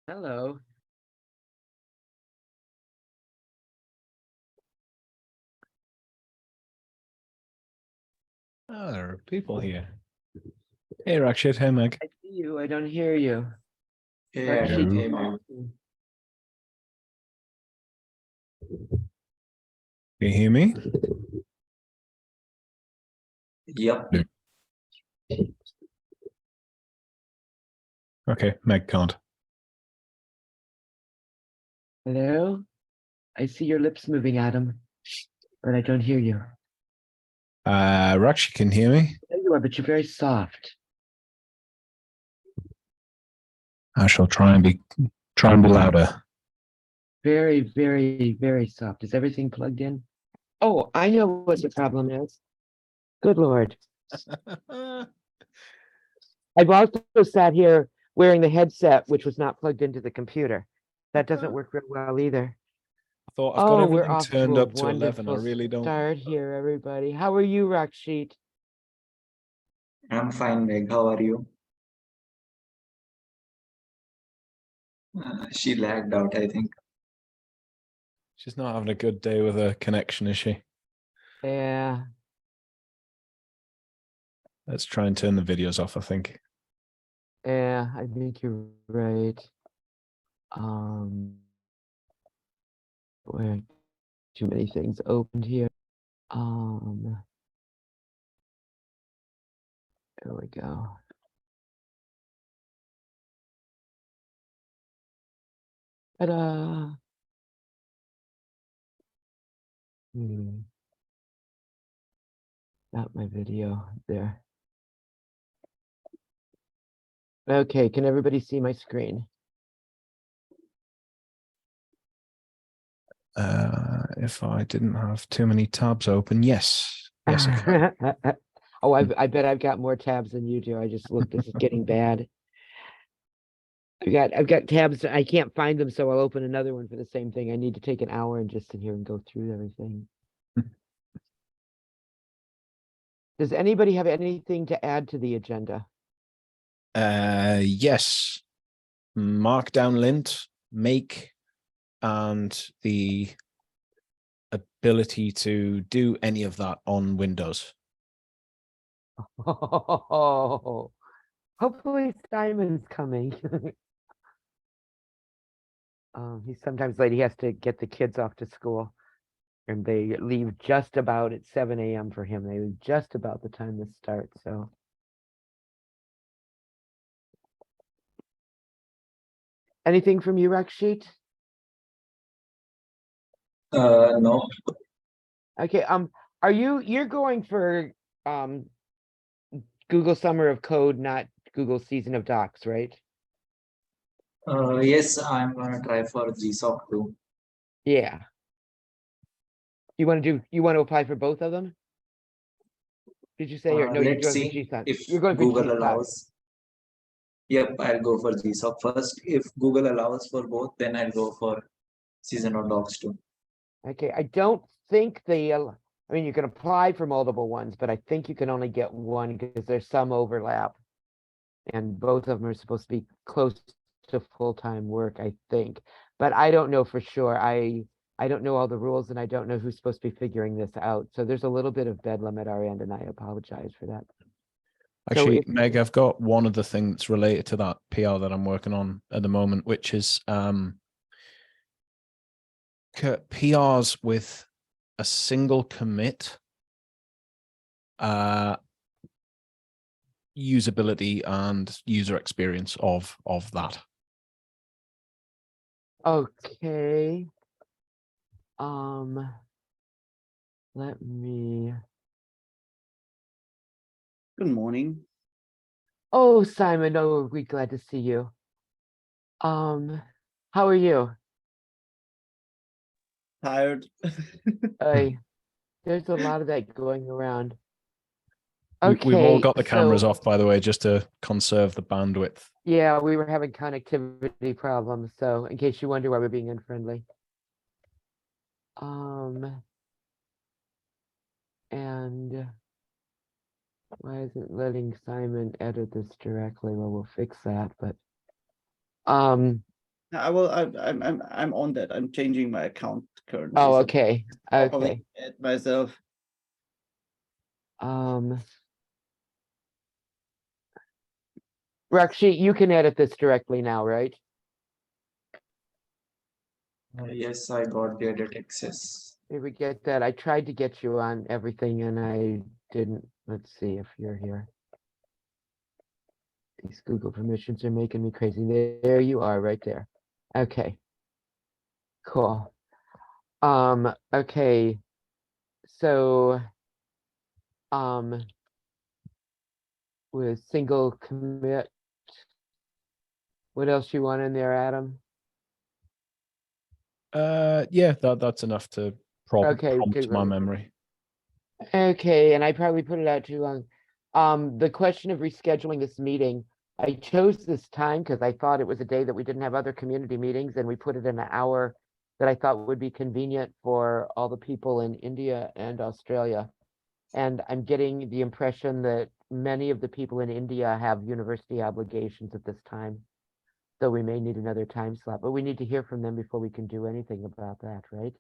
Hello. Oh, there are people here. Hey, Rakshit. Hey, Meg. I see you. I don't hear you. Yeah, Rakshit, Hello. hey, man. Can you hear me? Yep. Okay, Meg can't. Hello? I see your lips moving, Adam, but I don't hear you. Rakshit can hear me. There you are, but you're very soft. I shall try and be louder. Very, very, very soft. Is everything plugged in? Oh, I know what the problem is. Good Lord. I've also sat here wearing the headset, which was not plugged into the computer. That doesn't work real well either. I thought I've got We're everything off turned to a up to 11. I wonderful really don't. start here, everybody. How are you, Rakshit? I'm fine, Meg. How are you? She lagged out, I think. She's not having a good day with her connection, is she? Yeah. Let's try and turn the videos off, I think. Yeah, I think you're right. Where too many things opened here. There we go. Ta-da. Not my video there. Okay, can everybody see my screen? If I didn't have too many tabs open, yes. Yes, I can. Oh, I bet I've got more tabs than you do. I just looked, this is getting bad. I've got tabs, I can't find them, so I'll open another one for the same thing. I need to take an hour and just sit here and go through everything. Does anybody have anything to add to the agenda? Yes. Markdown lint, make, and the ability to do any of that on Windows. Oh, hopefully Simon's coming. He's sometimes late. He has to get the kids off to school, and they leave just about at 7 a.m. for him. They leave just about the time this starts. So, anything from you, Rakshit? No. Okay. Are you're going for Google Summer of Code, not Google Season of Docs, right? Yes, I'm gonna try for GSOC too. Yeah. You want to apply for both of them? Did you say, or no, you're Let's going for see GSOC? if You're going for Google GSOC. allows. Yep, I'll go for GSOC first. If Google allows for both, then I'll go for Season of Dogs too. Okay, I don't think I mean, you can apply for multiple ones, but I think you can only get one because there's some overlap. And both of them are supposed to be close to full-time work, I think. But I don't know for sure. I don't know all the rules and I don't know who's supposed to be figuring this out. So there's a little bit of bedlam at our end and I apologize for that. Actually, Meg, I've got one other thing that's related to that PR that I'm working on at the moment, which is PRs with a single commit, usability and user experience of that. Okay. Let me. Good morning. Oh, Simon, oh, we're glad to see you. How are you? Tired. There's a lot of that going around. We've all got the Okay, cameras so- off, by the way, just to conserve the bandwidth. Yeah, we were having connectivity problems, so in case you wonder why we're being unfriendly. And why isn't letting Simon edit this directly? Well, we'll fix that, but I will. I'm on that. I'm changing my account currently. Oh, so okay, probably okay. add myself. Rakshi, you can edit this directly now, right? Yes, I got the edit access. Did we get that? I tried to get you on everything and I didn't. Let's see if you're here. These Google permissions are making me crazy. There you are, right there. Okay. Cool. Okay. So, with single commit, what else you want in there, Adam? Yeah, that's enough to Okay, prompt good. my memory. Okay, and I probably put it out too long. The question of rescheduling this meeting, I chose this time because I thought it was a day that we didn't have other community meetings, and we put it in an hour that I thought would be convenient for all the people in India and Australia. And I'm getting the impression that many of the people in India have university obligations at this time. So we may need another time slot, but we need to hear from them before we can do anything about that, right?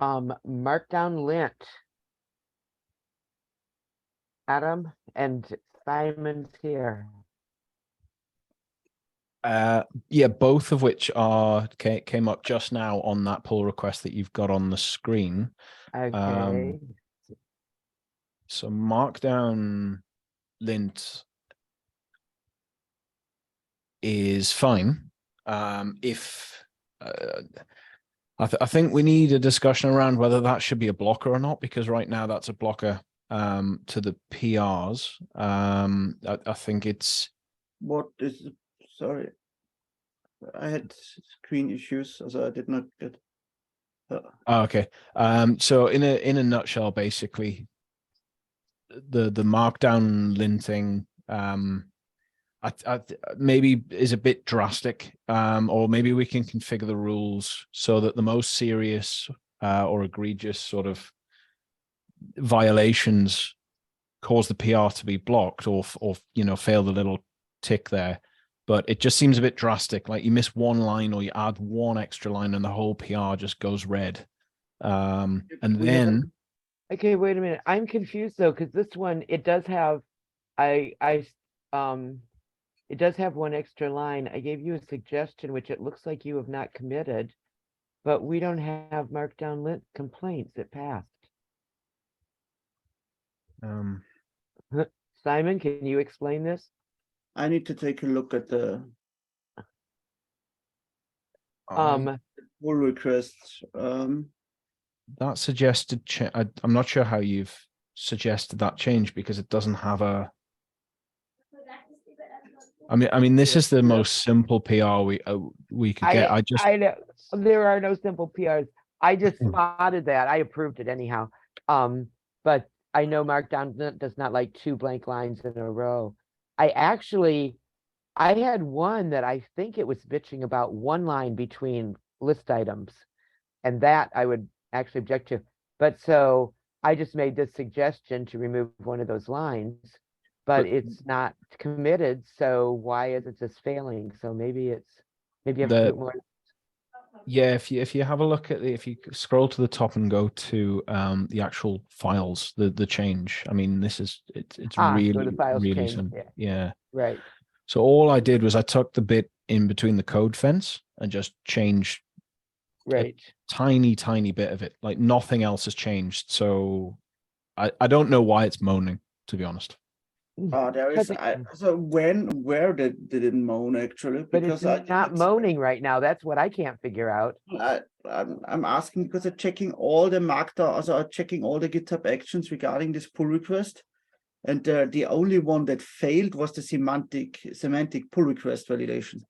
Markdown lint. Adam and Simon's here. Yeah, both of which came up just now on that pull request that you've got on the screen. Okay. So Markdown lint is fine. If I think we need a discussion around whether that should be a blocker or not, because right now that's a blocker to the PRs. I think it's. What is? Sorry, I had screen issues, so I did not get. Okay. So in a nutshell, basically, the Markdown linting maybe is a bit drastic, or maybe we can configure the rules so that the most serious or egregious sort of violations cause the PR to be blocked or fail the little tick there. But it just seems a bit drastic. Like you miss one line or you add one extra line and the whole PR just goes red. And then Okay, wait a minute. I'm confused though, because this one, it does have it does have one extra line. I gave you a suggestion, which it looks like you have not committed, but we don't have markdown lint complaints. It passed. Simon, can you explain this? I need to take a look at the pull requests. That suggested I'm not sure how you've suggested that change because it doesn't have a. I mean, this is the most simple PR we could get. I know there are no simple PRs. I just spotted that. I approved it anyhow. But I know Markdown does not like 2 blank lines in a row. I had one that I think it was bitching about 1 line between list items, and that I would actually object to. But so I just made this suggestion to remove one of those lines, but it's not committed. So why is it just failing? So maybe you have to do it more. Yeah, if you have a look at if you scroll to the top and go to the actual files, the change. I mean, it's really so the files really change. simple. Yeah. Right. So all I did was I took the bit in between the code fence and just changed a tiny bit of it. Like nothing else has changed. So I don't know why it's moaning, to be honest. There is. So where did it moan actually? Because it's not moaning right now. That's what I can't figure out. I'm asking because I'm checking all the Markdown, also checking all the GitHub actions regarding this pull request, and the only one that failed was the semantic pull request validation.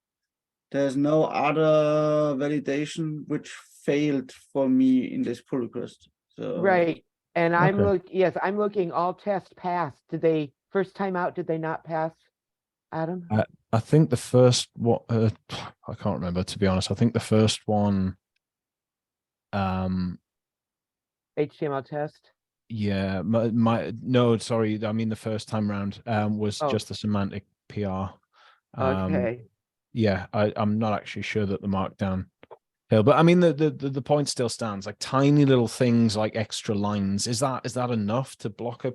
There's no other validation which failed for me in this pull request. So right, and I'm looking. All tests passed. Did they first time out? Did they not pass, Adam? I think the first what I can't remember, to be honest. I think the first one HTML test. Yeah, no, sorry. I mean, the first time round was just the semantic PR. Okay. Yeah, I'm not actually sure that the markdown failed, but I mean the point still stands. Like tiny little things like extra lines. Is that enough to block a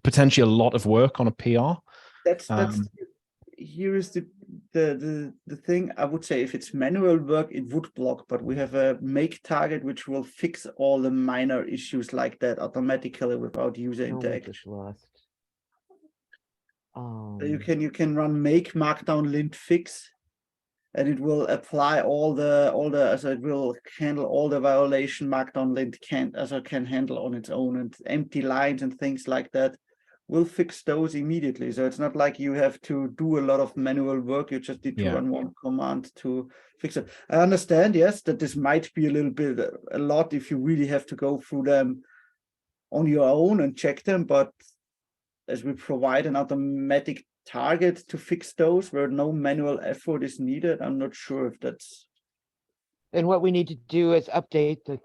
potentially a lot of work on a PR? That's here is the thing. I would say if it's manual work, it would block, but we have a make target which will fix all the minor issues like that automatically without user Oh, we interaction. just lost. So you can run make markdown lint fix, and it will apply all the so it will handle all the violation markdown lint can handle on its own, and empty lines and things like that will fix those immediately. So it's not like you have to do a lot of manual work. You just need to run one command to fix it. I understand, yes, that this might be a little bit a lot if you really have to go through them on your own and check them, but as we provide an automatic target to fix those where no manual effort is needed, I'm not sure if that's. And what we need to do is update the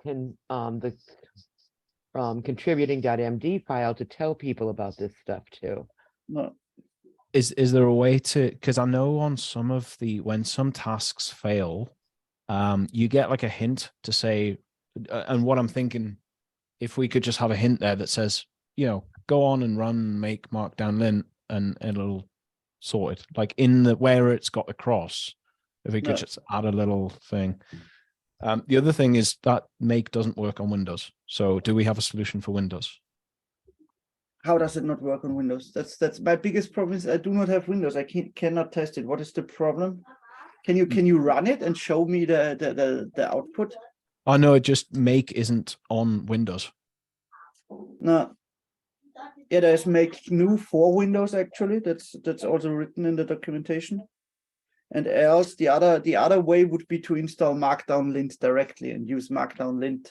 contributing.md file to tell people about this stuff too. No. Is there a way to, because I know on some of when some tasks fail, you get like a hint to say, and what I'm thinking, if we could just have a hint there that says, go on and run make markdown lint and it'll sort it, like in where it's got the cross, if we could just add a little thing. The other thing is that make doesn't work on Windows. So do we have a solution for Windows? How does it not work on Windows? That's my biggest problem is I do not have Windows. I cannot test it. What is the problem? Can you run it and show me the output? Oh no, it just make isn't on Windows. No. Yeah, there's make new for Windows actually. That's also written in the documentation. And else the other way would be to install Markdown lint directly and use Markdown lint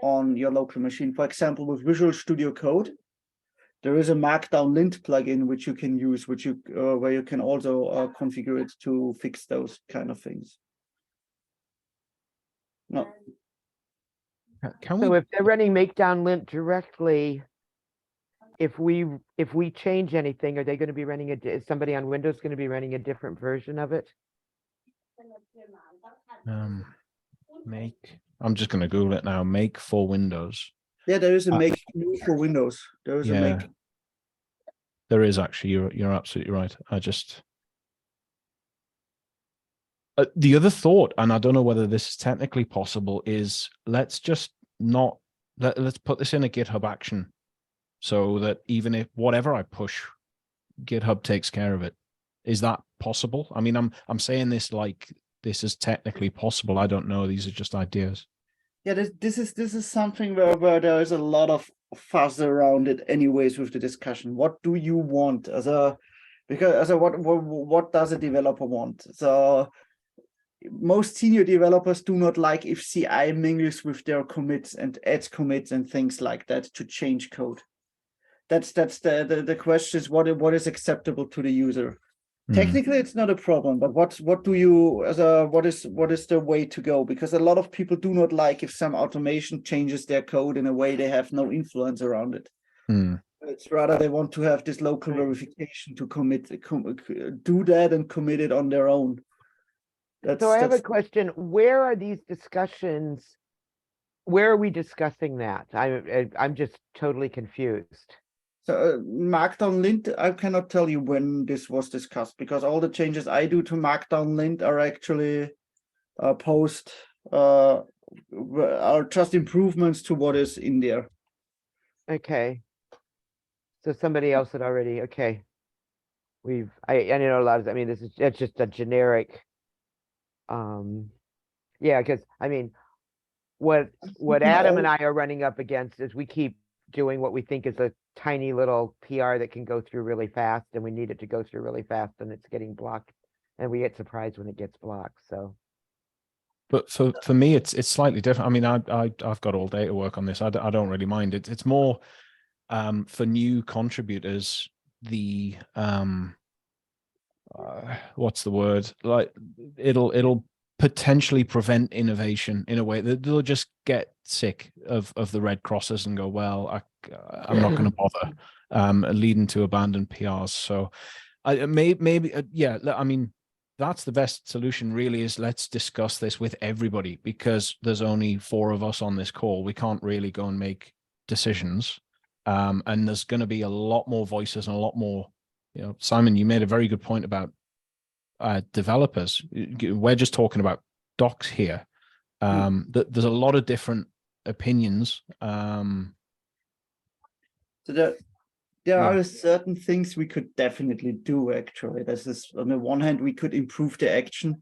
on your local machine. For example, with Visual Studio Code, there is a Markdown lint plugin which you can use, where you can also configure it to fix those kind of things. No. So if they're running Makedown lint directly, if we change anything, are they going to be running is somebody on Windows going to be running a different version of it? Make. I'm just going to Google it now. Make for Windows. Yeah, there is a make new for Windows. There is a make. There is actually. You're absolutely right. I just. The other thought, and I don't know whether this is technically possible, is let's just not let's put this in a GitHub action, so that even if whatever I push, GitHub takes care of it. Is that possible? I mean, I'm saying this like this is technically possible. I don't know. These are just ideas. Yeah, this is something where there is a lot of fuss around it, anyways, with the discussion. What do you want what does a developer want? So most senior developers do not like if CI mingles with their commits and adds commits and things like that to change code. That's the question is what is acceptable to the user. Technically, it's not a problem, but what is the way to go? Because a lot of people do not like if some automation changes their code in a way they have no influence around it. It's rather they want to have this local verification to do that and commit it on their own. So I have a question. Where are these discussions? Where are we discussing that? I'm just totally confused. So Markdown lint, I cannot tell you when this was discussed because all the changes I do to Markdown lint are actually are just improvements to what is in there. Okay. So somebody else had already, okay. I know a lot of, I mean, it's just a generic, yeah, because I mean, what Adam and I are running up against is we keep doing what we think is a tiny little PR that can go through really fast, and we need it to go through really fast, and it's getting blocked, and we get surprised when it gets blocked. So, but for me, it's slightly different. I mean, I've got all day to work on this. I don't really mind it. It's more for new contributors. The what's the word? Like it'll potentially prevent innovation in a way that they'll just get sick of the red crosses and go, well, I'm not going to bother, leading to abandoned PRs. So maybe yeah, I mean, that's the best solution really, is let's discuss this with everybody, because there's only 4 of us on this call. We can't really go and make decisions. And there's going to be a lot more voices and a lot more, Simon, you made a very good point about developers. We're just talking about docs here. There's a lot of different opinions. So there are certain things we could definitely do. Actually, this is, on the one hand, we could improve the action.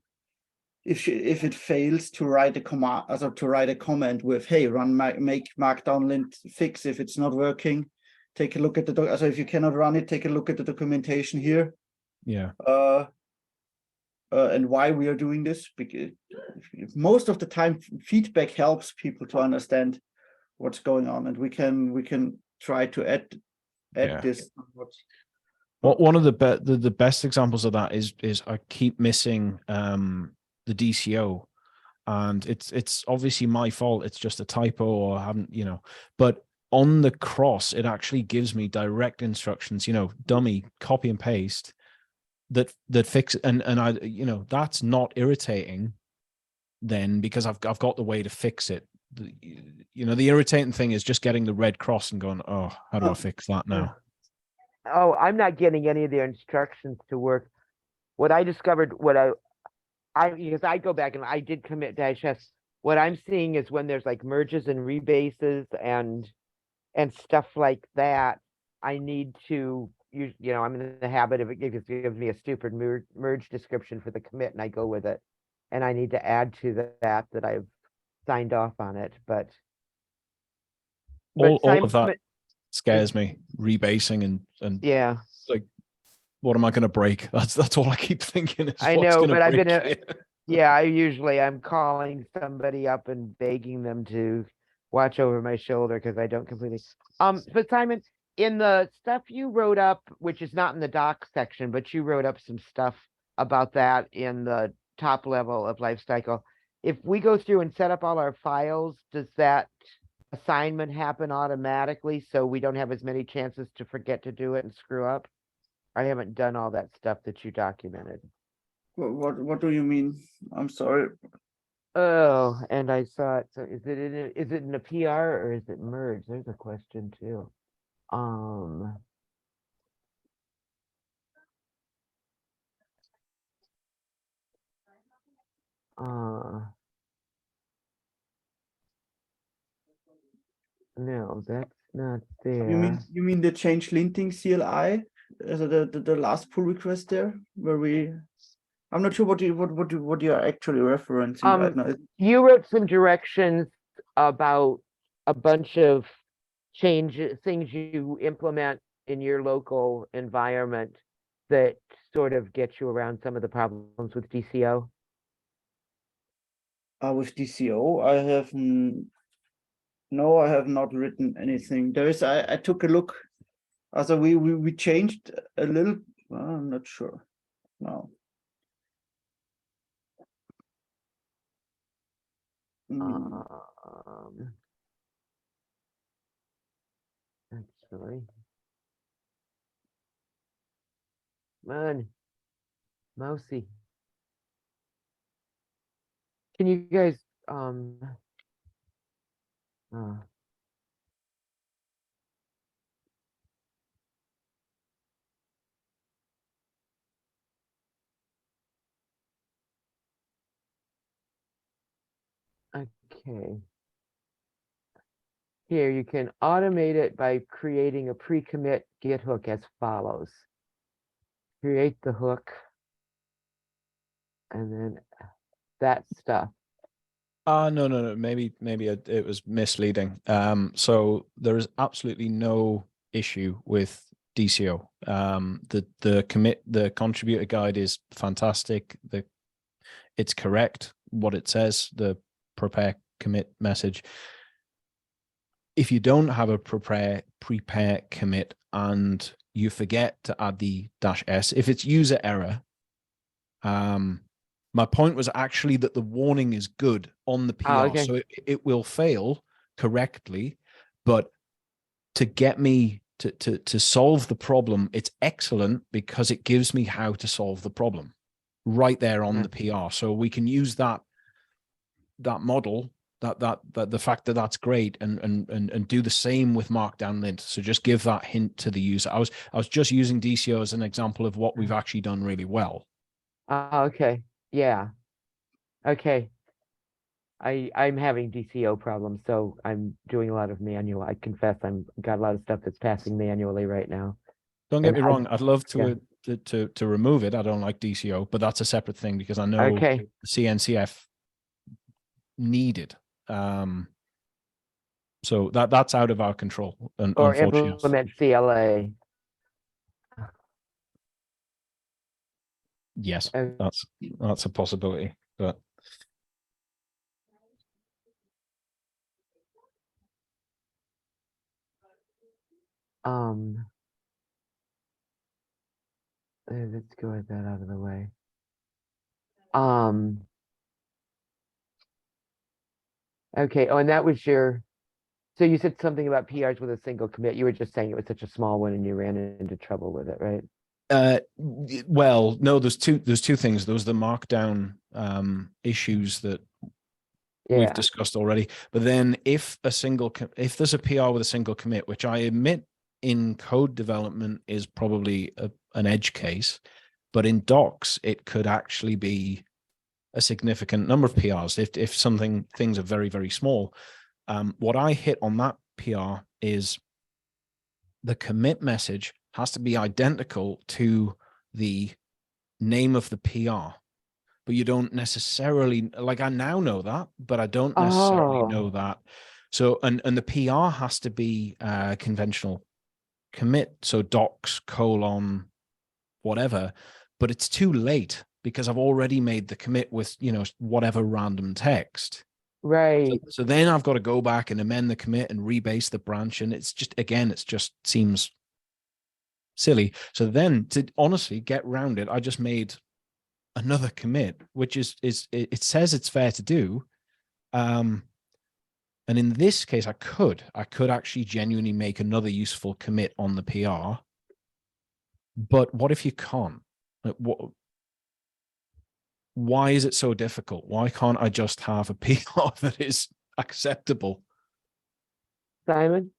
If it fails to write a command, also to write a comment with, hey, run make markdown lint fix. If it's not working, take a look at the doc. Also, if you cannot run it, take a look at the documentation here. Yeah. And why we are doing this, because most of the time feedback helps people to understand what's going on, and we can try to add this. Well, one of the best examples of that is I keep missing the DCO, and it's obviously my fault. It's just a typo, or I haven't, but on the cross, it actually gives me direct instructions, dummy, copy and paste, that fix, and I, that's not irritating then, because I've got the way to fix it. The irritating thing is just getting the red cross and going, oh, how do I fix that now? Oh, I'm not getting any of their instructions to work. What I discovered, because I go back and I did commit -s. What I'm seeing is when there's like merges and rebases and stuff like that, I need to, I'm in the habit of, it gives me a stupid merge description for the commit, and I go with it. And I need to add to that I've signed off on it, but all of that scares me. Rebasing and yeah, like, what am I going to break? That's all I keep thinking. Is I what's know, gonna but I've break been it? yeah, I'm calling somebody up and begging them to watch over my shoulder, because I don't completely. But Simon, in the stuff you wrote up, which is not in the doc section, but you wrote up some stuff about that in the top level of Lifecycle. If we go through and set up all our files, does that assignment happen automatically, so we don't have as many chances to forget to do it and screw up? I haven't done all that stuff that you documented. What do you mean? I'm sorry. Oh, and I saw it. So is it in a PR or is it merge? There's a question too. No, that's not there. You mean the change linting CLI? The last pull request there, where I'm not sure what you are actually referencing right now. You wrote some directions about a bunch of things you implement in your local environment that sort of get you around some of the problems with DCO. With DCO, I have no, I have not written anything. There is, I took a look. Also, we changed a little. I'm not sure now. Actually, man, mousy. Can you guys okay. Here, you can automate it by creating a pre-commit Git hook as follows. Create the hook, and then that stuff. No. Maybe it was misleading. So there is absolutely no issue with DCO. The contributor guide is fantastic. It's correct what it says, the prepare commit message. If you don't have a prepare commit and you forget to add the -s, if it's user error, My point was actually that the warning is good on the PR, okay. so it will fail correctly, but to get me to solve the problem, it's excellent because it gives me how to solve the problem right there on the PR. So we can use that model, that the fact that that's great, and do the same with markdown lint. So just give that hint to the user. I was just using DCO as an example of what we've actually done really well. Okay, yeah. Okay. I'm having DCO problems, so I'm doing a lot of manual. I confess I'm got a lot of stuff that's passing manually right now. Don't get And me wrong, I'd love yeah. to remove it. I don't like DCO, but that's a separate thing because I know Okay, CNCF needed. So that's out of our control, or unfortunately. implement CLA. Yes, Okay. that's a possibility, but Let's go with that out of the way. Okay, oh, and that was your, so you said something about PRs with a single commit. You were just saying it was such a small one and you ran into trouble with it, right? well, no, there's two things. There was the markdown issues that we've Yeah, discussed already. But then if there's a PR with a single commit, which I admit in code development is probably an edge case, but in docs, it could actually be a significant number of PRs if things are very, very small. What I hit on that PR is the commit message has to be identical to the name of the PR. But you don't necessarily, like, I now know that, but I don't necessarily know that. So, and the PR has to be conventional commit. So docs, whatever, but it's too late because I've already made the commit with, whatever random text. right. So then I've got to go back and amend the commit and rebase the branch. And it's just, again, it just seems silly. So then to honestly get around it, I just made another commit, which is it says it's fair to do. And in this case, I could actually genuinely make another useful commit on the PR. But what if you can't? Like, why is it so difficult? Why can't I just have a PR that is acceptable? Simon?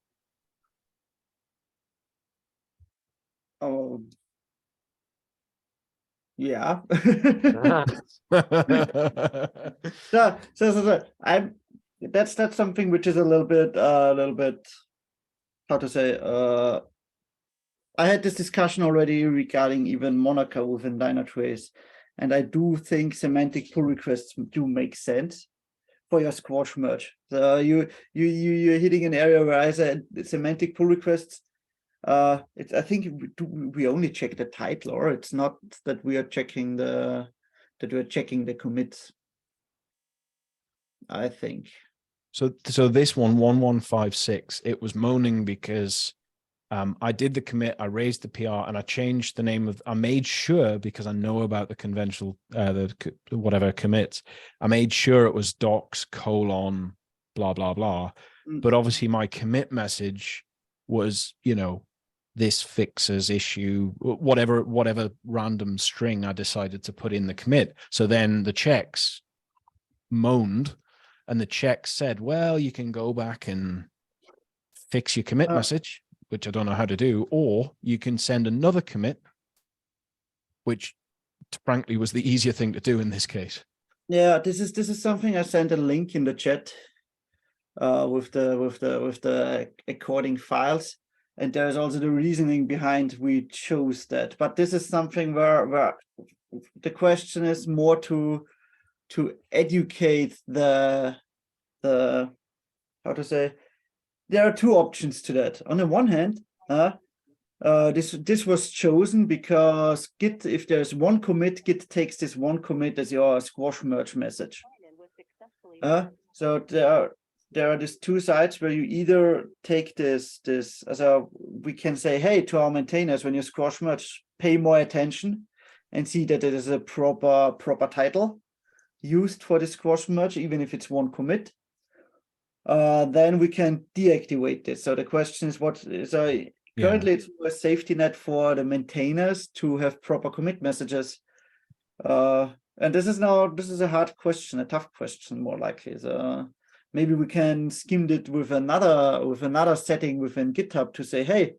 Oh, yeah. So I'm that's something which is a little bit how to say, I had this discussion already regarding even Monaco within Dynatrace, and I do think semantic pull requests do make sense for your squash merge. So you're hitting an area where I said semantic pull requests. I think we only check the title, or it's not that we are checking the commits. I think. So this 1156, it was moaning because I did the commit, I raised the PR, and I changed the name I made sure, because I know about the conventional, whatever commits, I made sure it was docs : blah, blah, blah. But obviously my commit message was, this fixes issue, whatever random string I decided to put in the commit. So then the checks moaned, and the check said, well, you can go back and fix your commit message, which I don't know how to do, or you can send another commit, which frankly was the easier thing to do in this case. Yeah, this is something I sent a link in the chat with the according files, and there's also the reasoning behind we chose that. But this is something where the question is more to educate the how to say. There are two options to that. On the one hand, this was chosen because Git, if there's one commit, Git takes this one commit as your squash merge message. So there are these two sides where you either take this as we can say, hey, to our maintainers, when you squash merge, pay more attention and see that it is a proper title. used for this cross merge, even if it's one commit, then we can deactivate this. So the question is, what is currently it's a safety net for the maintainers to have proper commit messages. And this is a hard question, a tough question, more likely. So maybe we can skim it with another setting within GitHub to say, hey,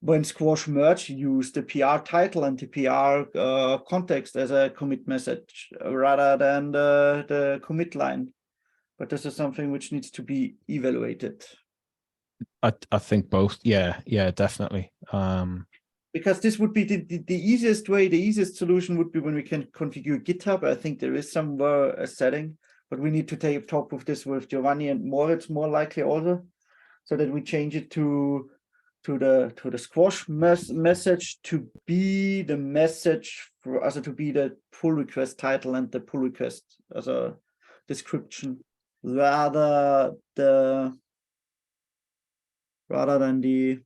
when squash merge, use the PR title and the PR context as a commit message rather than the commit line. But this is something which needs to be evaluated. I think both. Yeah, definitely. Because this would be the easiest way, the easiest solution would be when we can configure GitHub. I think there is somewhere a setting, but we need to talk with this with Giovanni and Moritz more likely also, so that we change it to the squash message to be the message for also to be the pull request title and the pull request as a description rather than the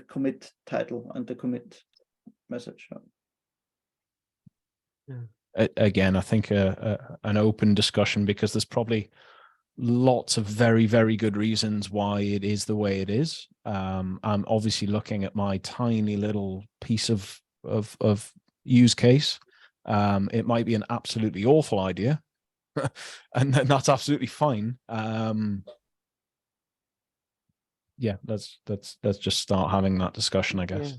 commit title and the commit message. Again, I think an open discussion, because there's probably lots of very, very good reasons why it is the way it is. I'm obviously looking at my tiny little piece of use case. It might be an absolutely awful idea, and then that's absolutely fine. Yeah, let's just start having that discussion, I guess.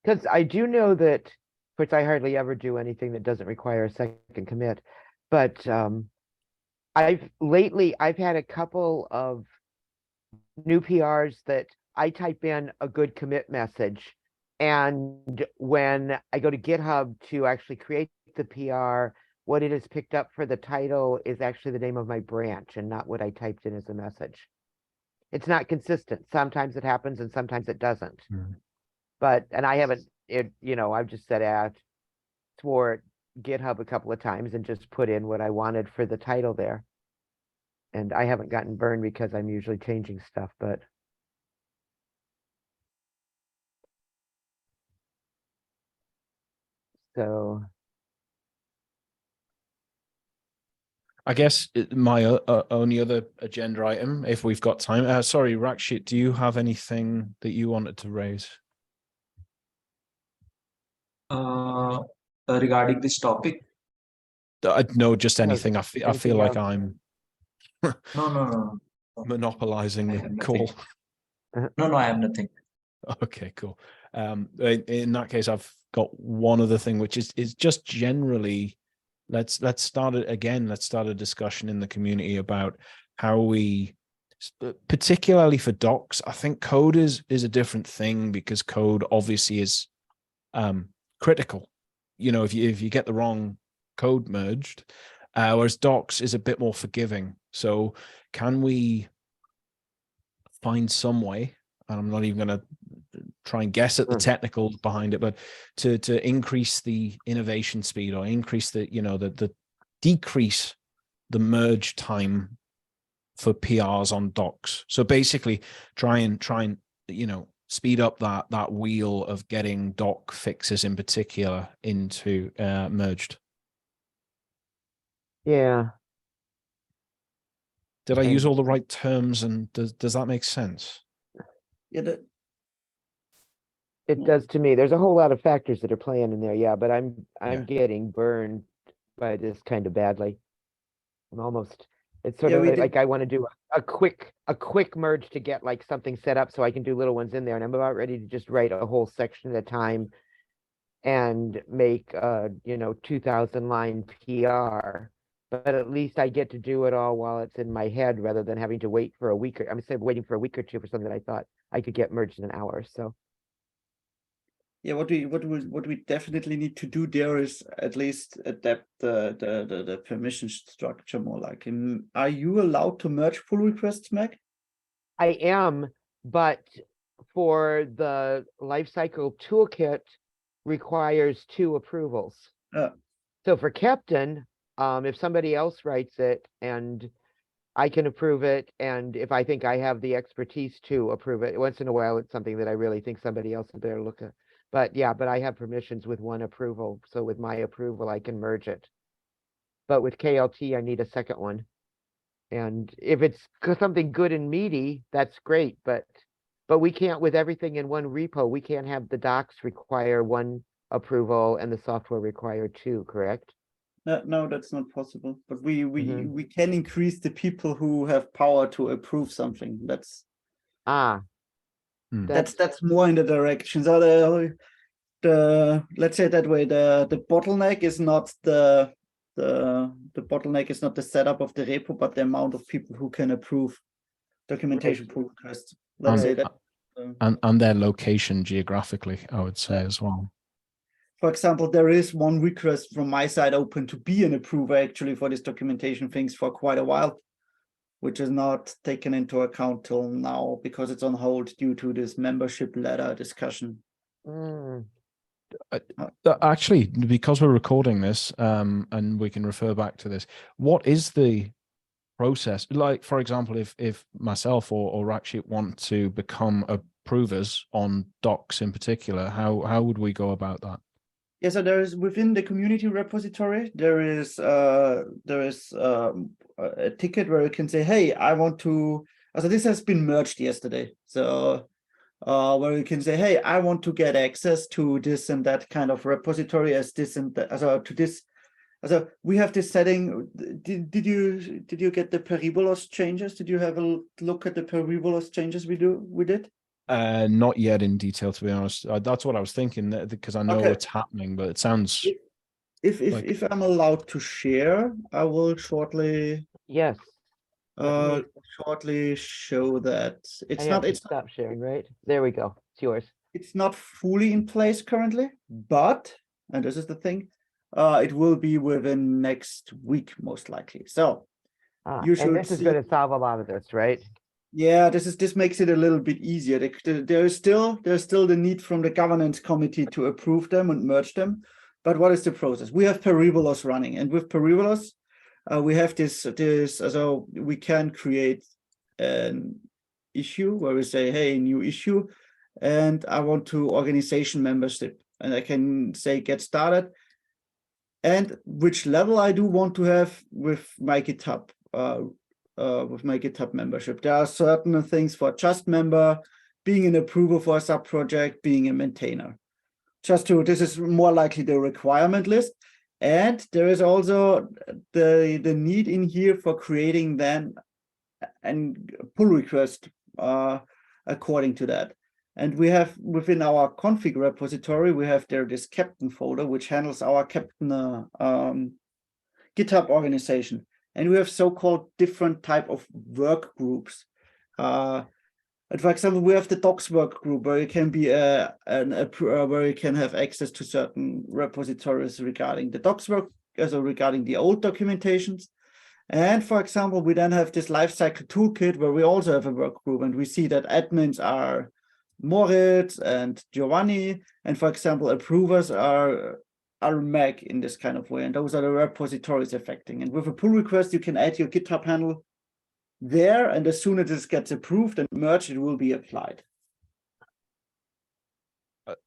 Because I do know that, of course, I hardly ever do anything that doesn't require a second commit, but I've had a couple of new PRs that I type in a good commit message, and when I go to GitHub to actually create the PR, what it has picked up for the title is actually the name of my branch and not what I typed in as a message. It's not consistent. Sometimes it happens and sometimes it doesn't. But, and I haven't, I've just said swore GitHub a couple of times and just put in what I wanted for the title there. And I haven't gotten burned because I'm usually changing stuff, but. So. I guess my only other agenda item, if we've got time. Sorry, Rakshit, do you have anything that you wanted to raise? Regarding this topic? No, just anything. I feel like I'm No. monopolizing the call. No, I have nothing. Okay, cool. In that case, I've got one other thing, which is just generally, let's start it again. Let's start a discussion in the community about how we, particularly for docs. I think code is a different thing, because code obviously is critical. If you get the wrong code merged, whereas docs is a bit more forgiving. So can we find some way, and I'm not even going to try and guess at the technical behind it, but to increase the innovation speed, or increase the decrease the merge time for PRs on docs. So basically try and speed up that wheel of getting doc fixes in particular into merged. Yeah. Did I use all the right terms, and does that make sense? Yeah, it does to me. There's a whole lot of factors that are playing in there, yeah, but I'm getting burned by this kind of badly. It's sort of like I want to do a quick merge to get like something set up so I can do little ones in there, and I'm about ready to just write a whole section at a time and make 2,000 line PR. But at least I get to do it all while it's in my head, rather than having to wait for a week waiting for a week or two for something that I thought I could get merged in an hour. So yeah, what we definitely need to do there is at least adapt the permission structure more. Like, are you allowed to merge pull requests, Mac? I am, but for the lifecycle toolkit requires 2 approvals. So for Keptn, if somebody else writes it and I can approve it, and if I think I have the expertise to approve it, once in a while it's something that I really think somebody else better look at. But yeah, I have permissions with 1 approval. So with my approval, I can merge it. but with KLT, I need a second one. And if it's something good and meaty, that's great, but we can't, with everything in one repo, we can't have the docs require one approval and the software require two, correct? No, that's not possible. But we Mhm. we can increase the people who have power to approve something. That's Ah, Hmm. that's more in the direction. So the let's say it that way, the bottleneck is not the bottleneck is not the setup of the repo, but the amount of people who can approve documentation pull requests. Let's say that. And their location geographically, I would say as well. For example, there is one request from my side open to be an approver actually for this documentation things for quite a while, which is not taken into account till now because it's on hold due to this membership letter discussion. mm, Actually, because we're recording this, and we can refer back to this, what is the process? Like, for example, if myself or Rakshit want to become approvers on docs in particular, how would we go about that? Yeah, so there is within the community repository, there is a ticket where you can say, hey, I want to, so this has been merged yesterday. So where you can say, hey, I want to get access to this and that kind of repository as this and that, to this. So we have this setting. Did you get the Peribolos changes? Did you have a look at the Peribolos changes we did? Not yet in detail, to be honest. That's what I was thinking, because I know Okay. it's happening, but it sounds. If I'm allowed to share, I will shortly yes. Let me- shortly show that I have to stop sharing, right? There we go. It's yours. it's not fully in place currently, but, and this is the thing, it will be within next week most likely. So Ah, you and should this is see. gonna solve a lot of this, right? Yeah, this makes it a little bit easier. There's still the need from the governance committee to approve them and merge them. But what is the process? We have Peribolos running, and with Peribolos, we have this so we can create an issue where we say, hey, new issue, and I want to organization membership, and I can say get started, and which level I do want to have with my GitHub. With my GitHub membership. There are certain things for just member, being an approver for a sub-project, being a maintainer. This is more likely the requirement list. And there is also the need in here for creating then and pull request according to that. And we have within our config repository, we have there this Keptn folder, which handles our Keptn GitHub organization. And we have so-called different type of work groups. And for example, we have the docs work group where you can be where you can have access to certain repositories regarding the docs work, also regarding the old documentations. And for example, we then have this lifecycle toolkit where we also have a work group, and we see that admins are Moritz and Giovanni, and for example, approvers are Meg in this kind of way, and those are the repositories affecting. And with a pull request, you can add your GitHub handle there, and as soon as this gets approved and merged, it will be applied.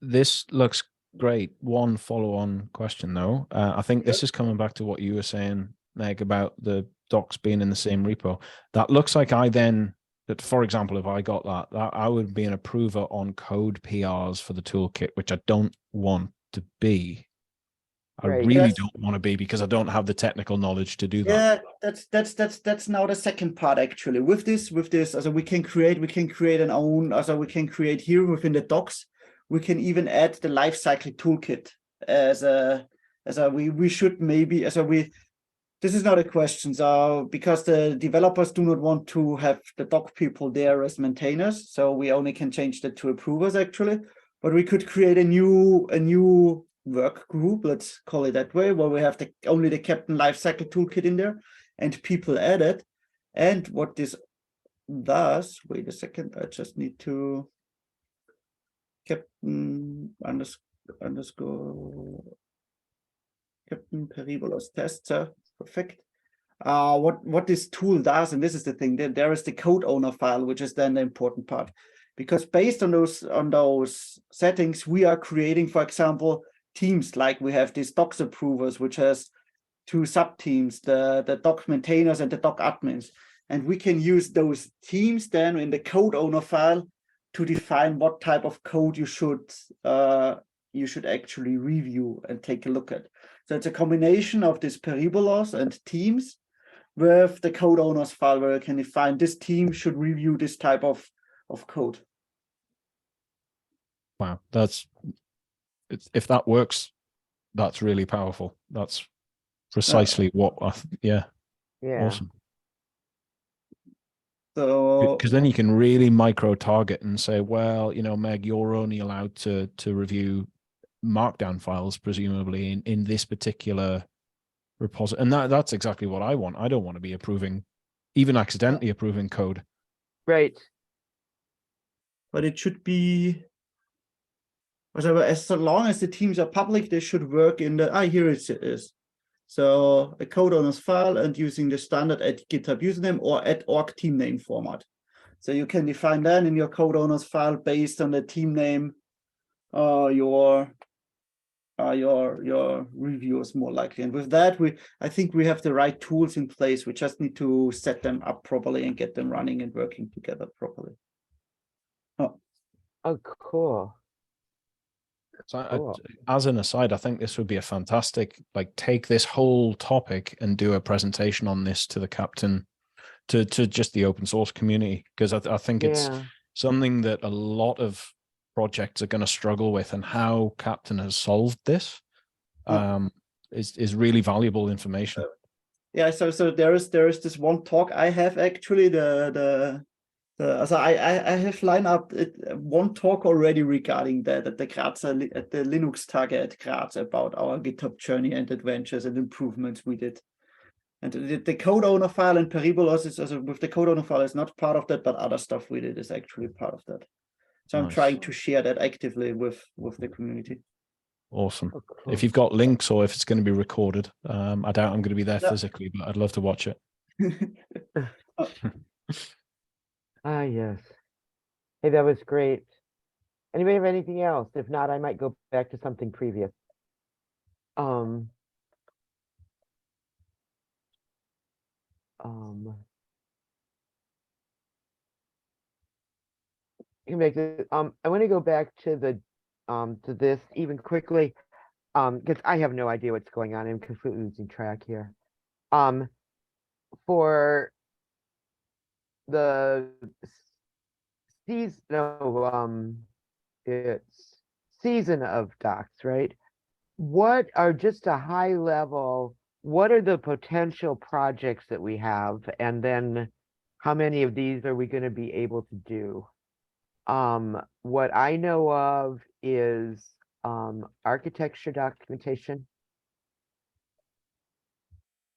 This looks great. One follow-on question, though. I think this is coming back to what you were saying, Meg, about the docs being in the same repo. That looks like for example, if I got that I would be an approver on code PRs for the toolkit, which I don't want to be. I really don't want to be, because I don't have the technical knowledge to do that. Yeah, that's now the second part actually. With this, also we can create an own, also we can create here within the docs, we can even add the lifecycle toolkit we should maybe, this is not a question, so because the developers do not want to have the doc people there as maintainers, so we only can change that to approvers actually, but we could create a new work group, let's call it that way, where we have only the Keptn lifecycle toolkit in there and people added. And what this does, wait a second, I just need to Keptn underscore Keptn Peribolos tester, perfect. What this tool does, and this is the thing, there is the code owner file, which is then the important part, because based on those settings, we are creating, for example, teams, like we have these docs approvers, which has two sub-teams, the doc maintainers and the doc admins. And we can use those teams then in the code owner file to define what type of code you should actually review and take a look at. So it's a combination of this peribolos and teams with the code owners file where you can define this team should review this type of code. Wow, if that works, that's really powerful. That's precisely what yeah, awesome. So because then you can really micro target and say, well, you know, Meg, you're only allowed to review markdown files, presumably in this particular repository. And that's exactly what I want. I don't want to be approving, even accidentally approving code. Right. but it should be, as long as the teams are public, they should work in the, here it is. So a code owner's file and using the standard at GitHub username or at org team name format. So you can define that in your code owner's file based on the team name, your reviewers more likely. And with that, I think we have the right tools in place. We just need to set them up properly and get them running and working together properly. Oh, cool. So Cool. as an aside, I think this would be a fantastic, like, take this whole topic and do a presentation on this to the Keptn, to just the open source community, because I think it's Yeah. something that a lot of projects are going to struggle with, and how Keptn has solved this is really valuable information. Yeah, so there is this one talk I have actually, so I have lined up one talk already regarding that at the Graz, at the Linux Tage at Graz, about our GitHub journey and adventures and improvements we did. And the code owner file and peribolos is also, with the code owner file is not part of that, but other stuff we did is actually part of that. So I'm Nice. trying to share that actively with the community. Awesome. Oh, cool. If you've got links or if it's going to be recorded, I doubt I'm going to be there Yeah. physically, but I'd love to watch it. Ah, yes. Hey, that was great. Anybody have anything else? If not, I might go back to something previous. You can make it, I want to go back to the, to this even quickly, because I have no idea what's going on. I'm completely losing track here. For the season, no, it's season of docs, right? What are, just a high level, what are the potential projects that we have? And then how many of these are we going to be able to do? What I know of is architecture documentation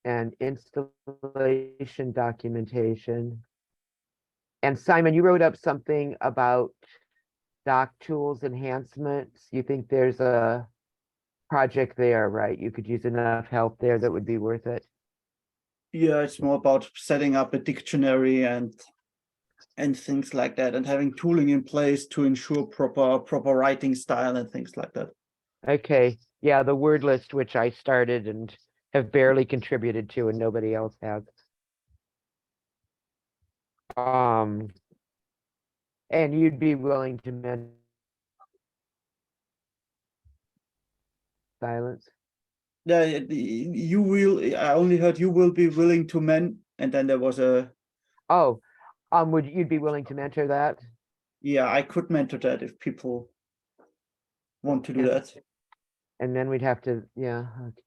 and installation documentation. And Simon, you wrote up something about doc tools enhancements. You think there's a project there, right? You could use enough help there that would be worth it. Yeah, it's more about setting up a dictionary and things like that, and having tooling in place to ensure proper writing style and things like that. Okay, yeah, the word list, which I started and have barely contributed to, and nobody else has. And you'd be willing to mend silence? Yeah, you will. I only heard you will be willing to mend, and then there was a. Oh, would you'd be willing to mentor that? Yeah, I could mentor that if people want to do Yeah. that. And then we'd have to, yeah. Okay.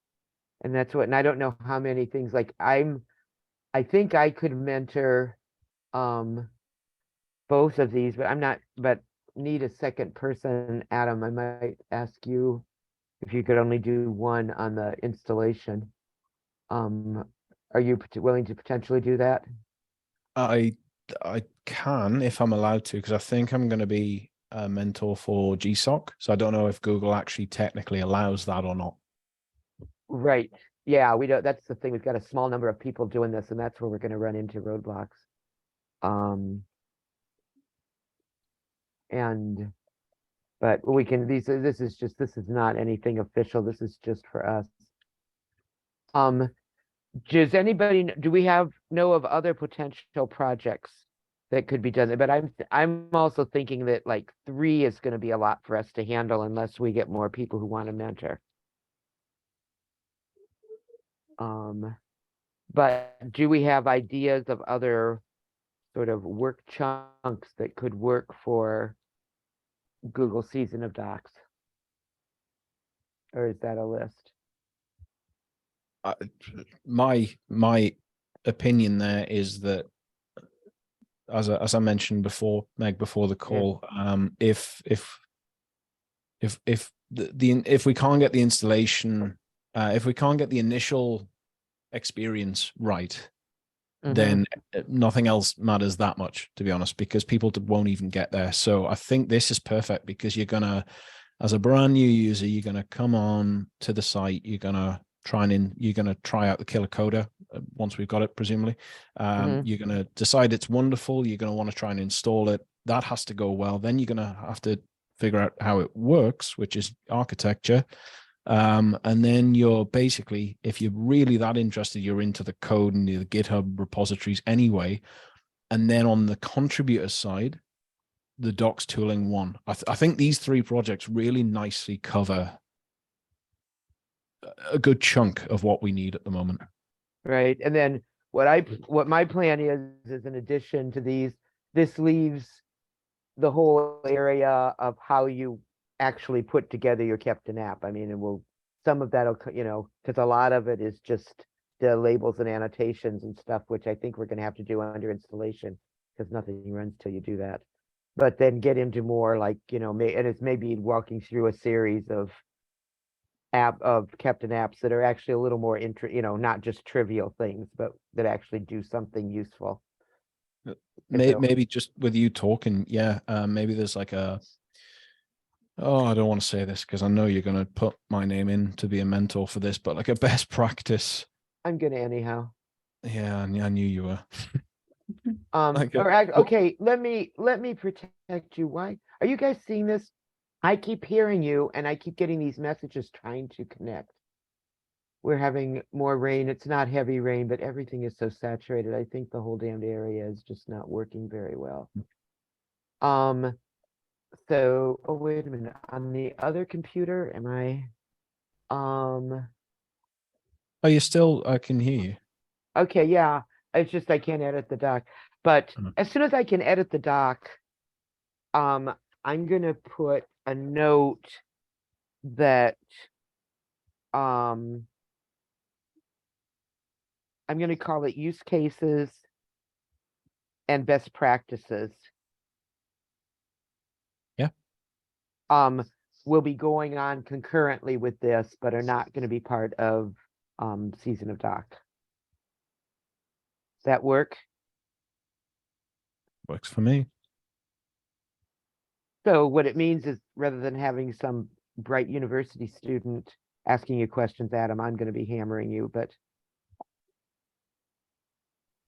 And that's what, and I don't know how many things, like I think I could mentor both of these, but I'm not, but need a second person. Adam, I might ask you if you could only do one on the installation. Are you willing to potentially do that? I can, if I'm allowed to, because I think I'm going to be a mentor for GSOC. So I don't know if Google actually technically allows that or not. Right. Yeah, we don't, that's the thing. We've got a small number of people doing this, and that's where we're going to run into roadblocks. But we can, this is not anything official. This is just for us. Does anybody, do we know of other potential projects that could be done? But I'm also thinking that like 3 is gonna be a lot for us to handle unless we get more people who want to mentor. But do we have ideas of other sort of work chunks that could work for Google Season of Docs? Or is that a list? My opinion there is that, as I mentioned before, Meg, before the call, if we can't get the installation, if we can't get the initial experience right, then nothing else matters that much, to be honest, because people won't even get there. So I think this is perfect because you're gonna, as a brand new user, you're gonna come on to the site, you're gonna try out the killer coder once we've got it, presumably. You're gonna decide it's wonderful. You're gonna want to try and install it. That has to go well. Then you're gonna have to figure out how it works, which is architecture. And then you're basically, if you're really that interested, you're into the code and the GitHub repositories anyway. And then on the contributor side, the docs tooling one. I think these 3 projects really nicely cover a good chunk of what we need at the moment. Right. And then what my plan is in addition to these, this leaves the whole area of how you actually put together your Keptn app. I mean, some of that'll, because a lot of it is just the labels and annotations and stuff, which I think we're going to have to do under installation because nothing runs till you do that. But then get into more like, and it's maybe walking through a series of Keptn apps that are actually a little more not just trivial things, but that actually do something useful. Maybe just with you talking, maybe there's like I don't want to say this because I know you're going to put my name in to be a mentor for this, but like a best practice. I'm gonna anyhow. Yeah, I knew you were. Okay, let me protect you. Why are you guys seeing this? I keep hearing you and I keep getting these messages trying to connect. We're having more rain. It's not heavy rain, but everything is so saturated. I think the whole damned area is just not working very well. So, oh, wait a minute. On the other computer, am I, Oh, you still, I can hear you. okay, yeah. It's just I can't edit the doc. But as soon as I can edit the doc, I'm gonna put a note that I'm gonna call it use cases and best practices. Yeah. Will be going on concurrently with this, but are not going to be part of Season of Doc. That work? Works for me. So what it means is rather than having some bright university student asking you questions, Adam, I'm going to be hammering you, but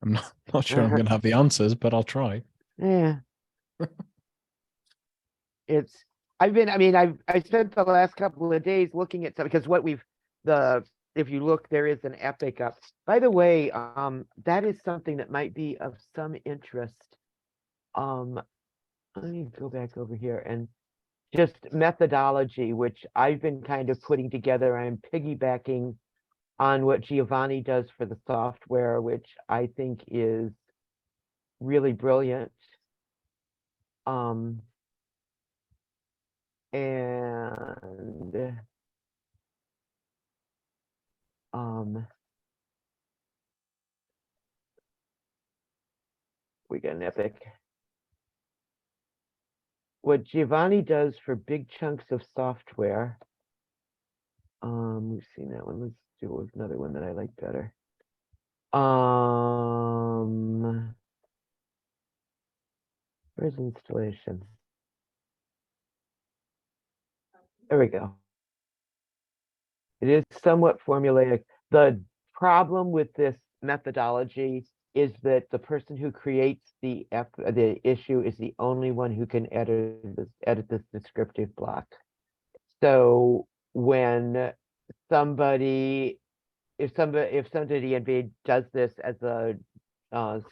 I'm not sure I'm going to have the answers, but I'll try. yeah. I spent the last couple of days looking at some, because if you look, there is an epic up. By the way, that is something that might be of some interest. Let me go back over here and just methodology, which I've been kind of putting together. I'm piggybacking on what Giovanni does for the software, which I think is really brilliant. And we got an epic. What Giovanni does for big chunks of software. We've seen that one. Let's do another one that I like better. Where's installation? There we go. It is somewhat formulaic. The problem with this methodology is that the person who creates the issue is the only one who can edit this descriptive block. So when somebody if somebody in does this as a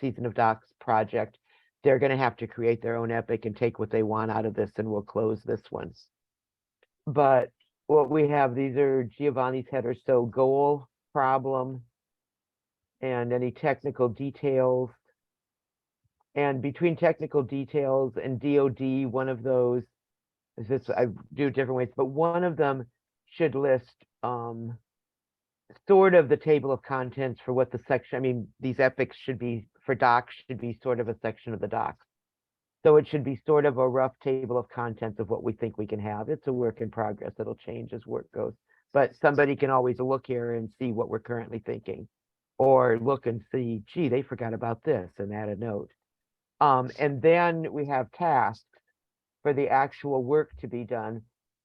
Season of Docs project, they're gonna have to create their own epic and take what they want out of this, and we'll close this one. But what we have, these are Giovanni's header, so goal, problem, and any technical details. And between technical details and DoD, one of those is this, I do different ways, but one of them should list sort of the table of contents for what the section, I mean, these epics should be, for docs, should be sort of a section of the docs. So it should be sort of a rough table of contents of what we think we can have. It's a work in progress. It'll change as work goes. But somebody can always look here and see what we're currently thinking. Or look and see, gee, they forgot about this, and add a note. And then we have tasks for the actual work to be done.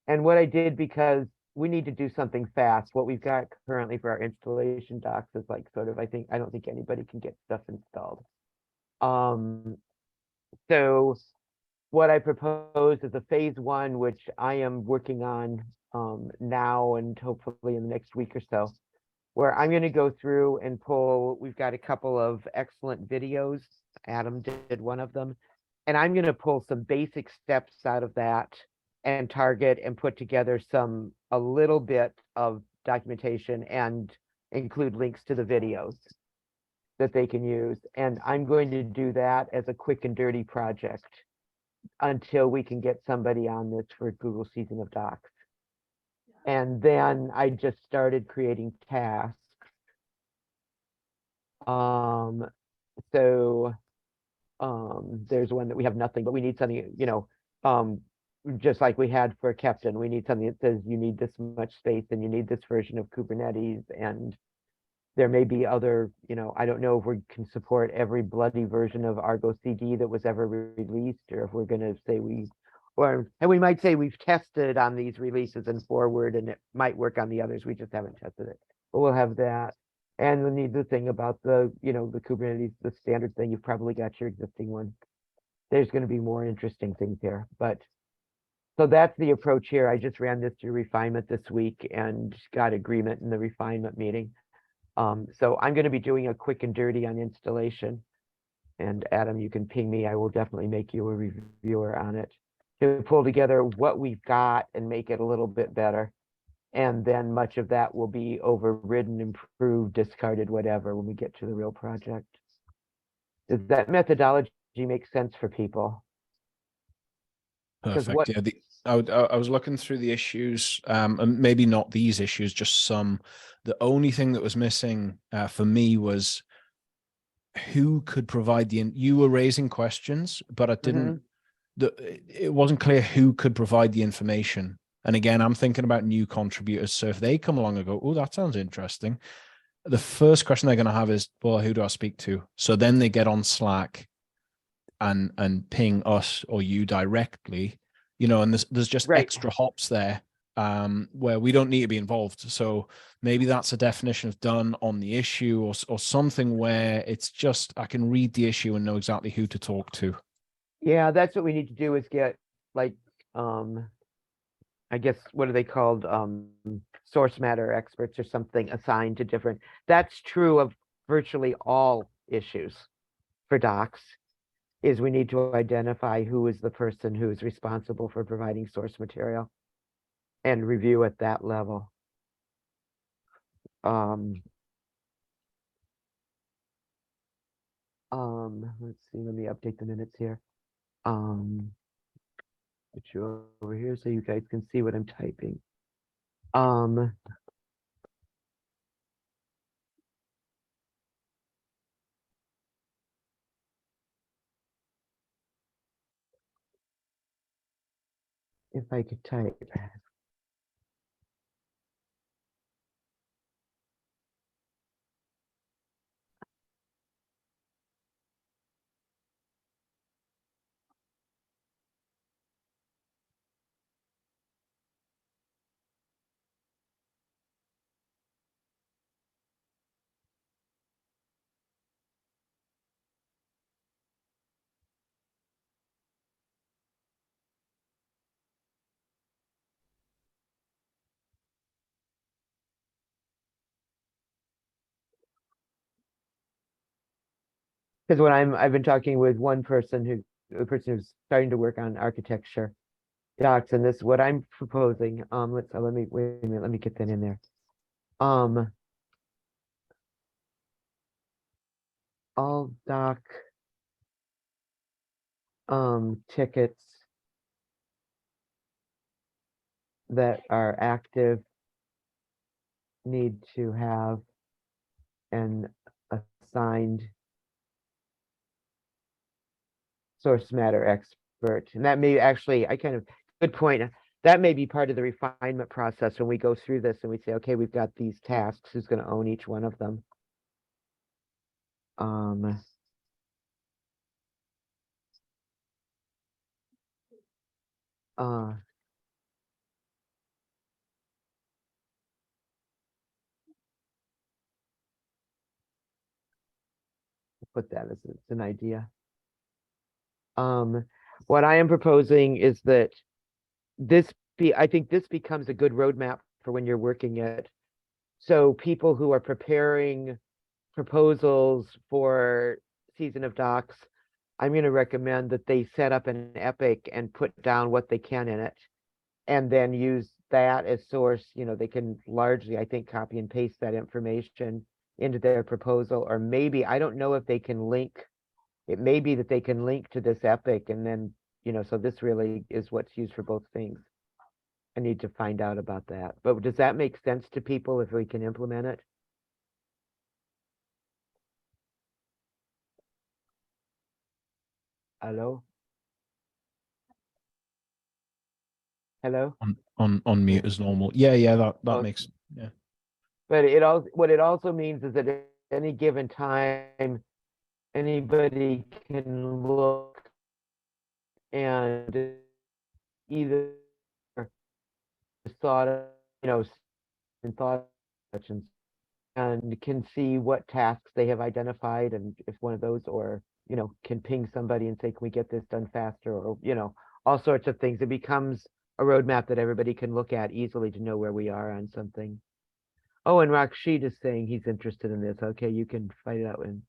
And what I did, because we need to do something fast, what we've got currently for our installation docs is like sort of, I don't think anybody can get stuff installed. So what I propose is a phase one, which I am working on now and hopefully in the next week or so, where I'm going to go through and pull, we've got a couple of excellent videos. Adam did one of them, and I'm going to pull some basic steps out of that and target and put together a little bit of documentation and include links to the videos that they can use. And I'm going to do that as a quick and dirty project until we can get somebody on this for Google Season of Docs. And then I just started creating tasks. There's one that we have nothing, but we need something, just like we had for Keptn, we need something that says you need this much space and you need this version of Kubernetes, and there may be other, I don't know if we can support every bloody version of Argo CD that was ever released, or if we're gonna say and we might say we've tested on these releases and forward, and it might work on the others, we just haven't tested it. But we'll have that. And we need the thing about the Kubernetes, the standard thing, you've probably got your existing one. There's gonna be more interesting things here, but so that's the approach here. I just ran this through refinement this week and got agreement in the refinement meeting. So I'm going to be doing a quick and dirty on installation. And Adam, you can ping me. I will definitely make you a reviewer on it to pull together what we've got and make it a little bit better. And then much of that will be overridden, improved, discarded, whatever, when we get to the real project. Does that methodology make sense for people? Perfect. Yeah, I was looking through the issues, and maybe not these issues, just some. The only thing that was missing for me was who could provide you were raising questions, but it didn't. It wasn't clear who could provide the information. And again, I'm thinking about new contributors. So if they come along and go, "Oh, that sounds interesting," the first question they're going to have is, "Well, who do I speak to?" So then they get on Slack and ping us or you directly, and there's just extra hops there where we don't need to be involved. So maybe that's a definition of done on the issue, or something where it's just I can read the issue and know exactly who to talk to. Yeah, that's what we need to do, is get like I guess, what are they called? Source matter experts or something assigned to different. That's true of virtually all issues for docs, is we need to identify who is the person who is responsible for providing source material and review at that level. Let's see, let me update the minutes here. Put you over here so you guys can see what I'm typing. If I could type. Because I've been talking with one person a person who's starting to work on architecture docs, and what I'm proposing, let me, wait a minute, let me get that in there. All doc tickets that are active need to have an assigned source matter expert. And that may actually, good point. That may be part of the refinement process when we go through this and we say, okay, we've got these tasks, who's going to own each one of them? Put that as it's an idea. What I am proposing is that I think this becomes a good roadmap for when you're working it. So people who are preparing proposals for Season of Docs, I'm going to recommend that they set up an epic and put down what they can in it, and then use that as source. They can largely, I think, copy and paste that information into their proposal, or maybe, I don't know if they can link. It may be that they can link to this epic, and then, so this really is what's used for both things. I need to find out about that. But does that make sense to people if we can implement it? Hello? Hello? On mute as normal. Yeah, that Oh. makes, yeah. But what it also means is that at any given time, anybody can look and either thought of, and thought sections, and can see what tasks they have identified, and if one of those, or can ping somebody and say, can we get this done faster, or all sorts of things. It becomes a roadmap that everybody can look at easily to know where we are on something. Oh, and Rakshid is saying he's interested in this. Okay, you can fight it out when.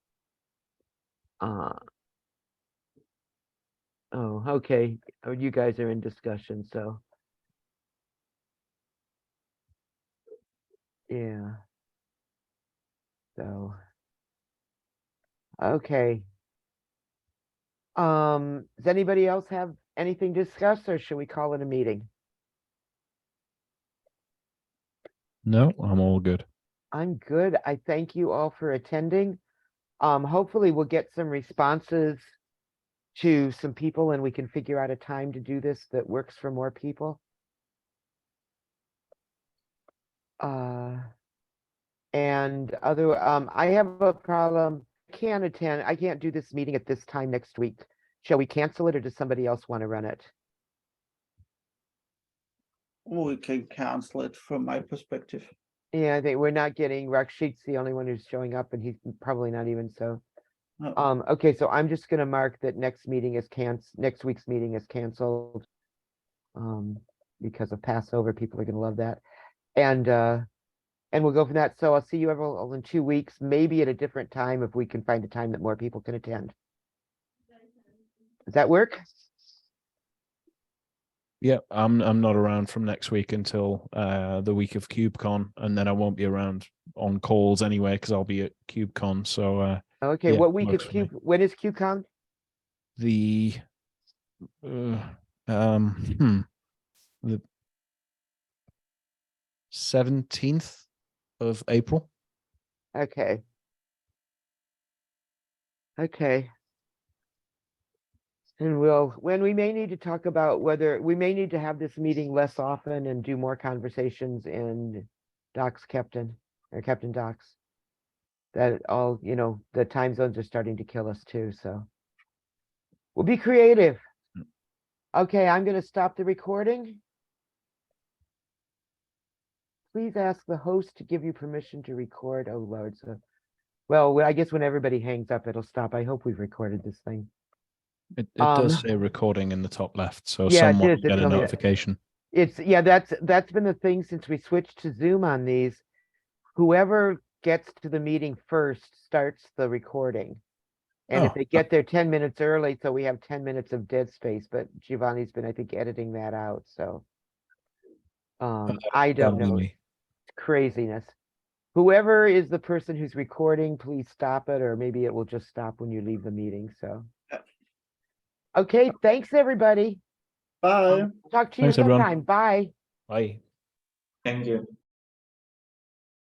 Oh, okay. Oh, you guys are in discussion, so. Yeah. So. Okay. Does anybody else have anything to discuss, or should we call it a meeting? No, I'm all good. I'm good. I thank you all for attending. Hopefully we'll get some responses to some people, and we can figure out a time to do this that works for more people. And I have a problem. I can't do this meeting at this time next week. Shall we cancel it, or does somebody else want to run it? We can cancel it from my perspective. Yeah, I think we're not getting, Rakshit's the only one who's showing up, and he's probably not even so. No. Okay, so I'm just gonna mark that next week's meeting is canceled. Because of Passover, people are gonna love that. And we'll go from that. So I'll see you all in 2 weeks, maybe at a different time if we can find a time that more people can attend. Does that work? Yeah, I'm not around from next week until the week of KubeCon, and then I won't be around on calls anyway because I'll be at KubeCon. So Okay, yeah, what week is works for me. when is KubeCon? The the 17th of April. Okay. Okay. And when we may need to talk about whether we may need to have this meeting less often and do more conversations in Docs Keptn, or Keptn Docs. That all, the time zones are starting to kill us too, so. We'll be creative. Okay, I'm gonna stop the recording. Please ask the host to give you permission to record. Oh Lord, so. Well, I guess when everybody hangs up, it'll stop. I hope we've recorded this thing. It does say recording in the top left, so Yeah, someone it will get a notification. That's been the thing since we switched to Zoom on these. Whoever gets to the meeting first starts the recording. And if Oh, they get there 10 minutes early, so we have 10 minutes of dead space, but Giovanni's been, I think, editing that out, so. I don't that'll be know, me. craziness. Whoever is the person who's recording, please stop it, or maybe it will just stop when you leave the meeting, so. Yeah. Okay, thanks, everybody. Bye. Talk to you Thanks, everyone. sometime. Bye. Bye. Thank you.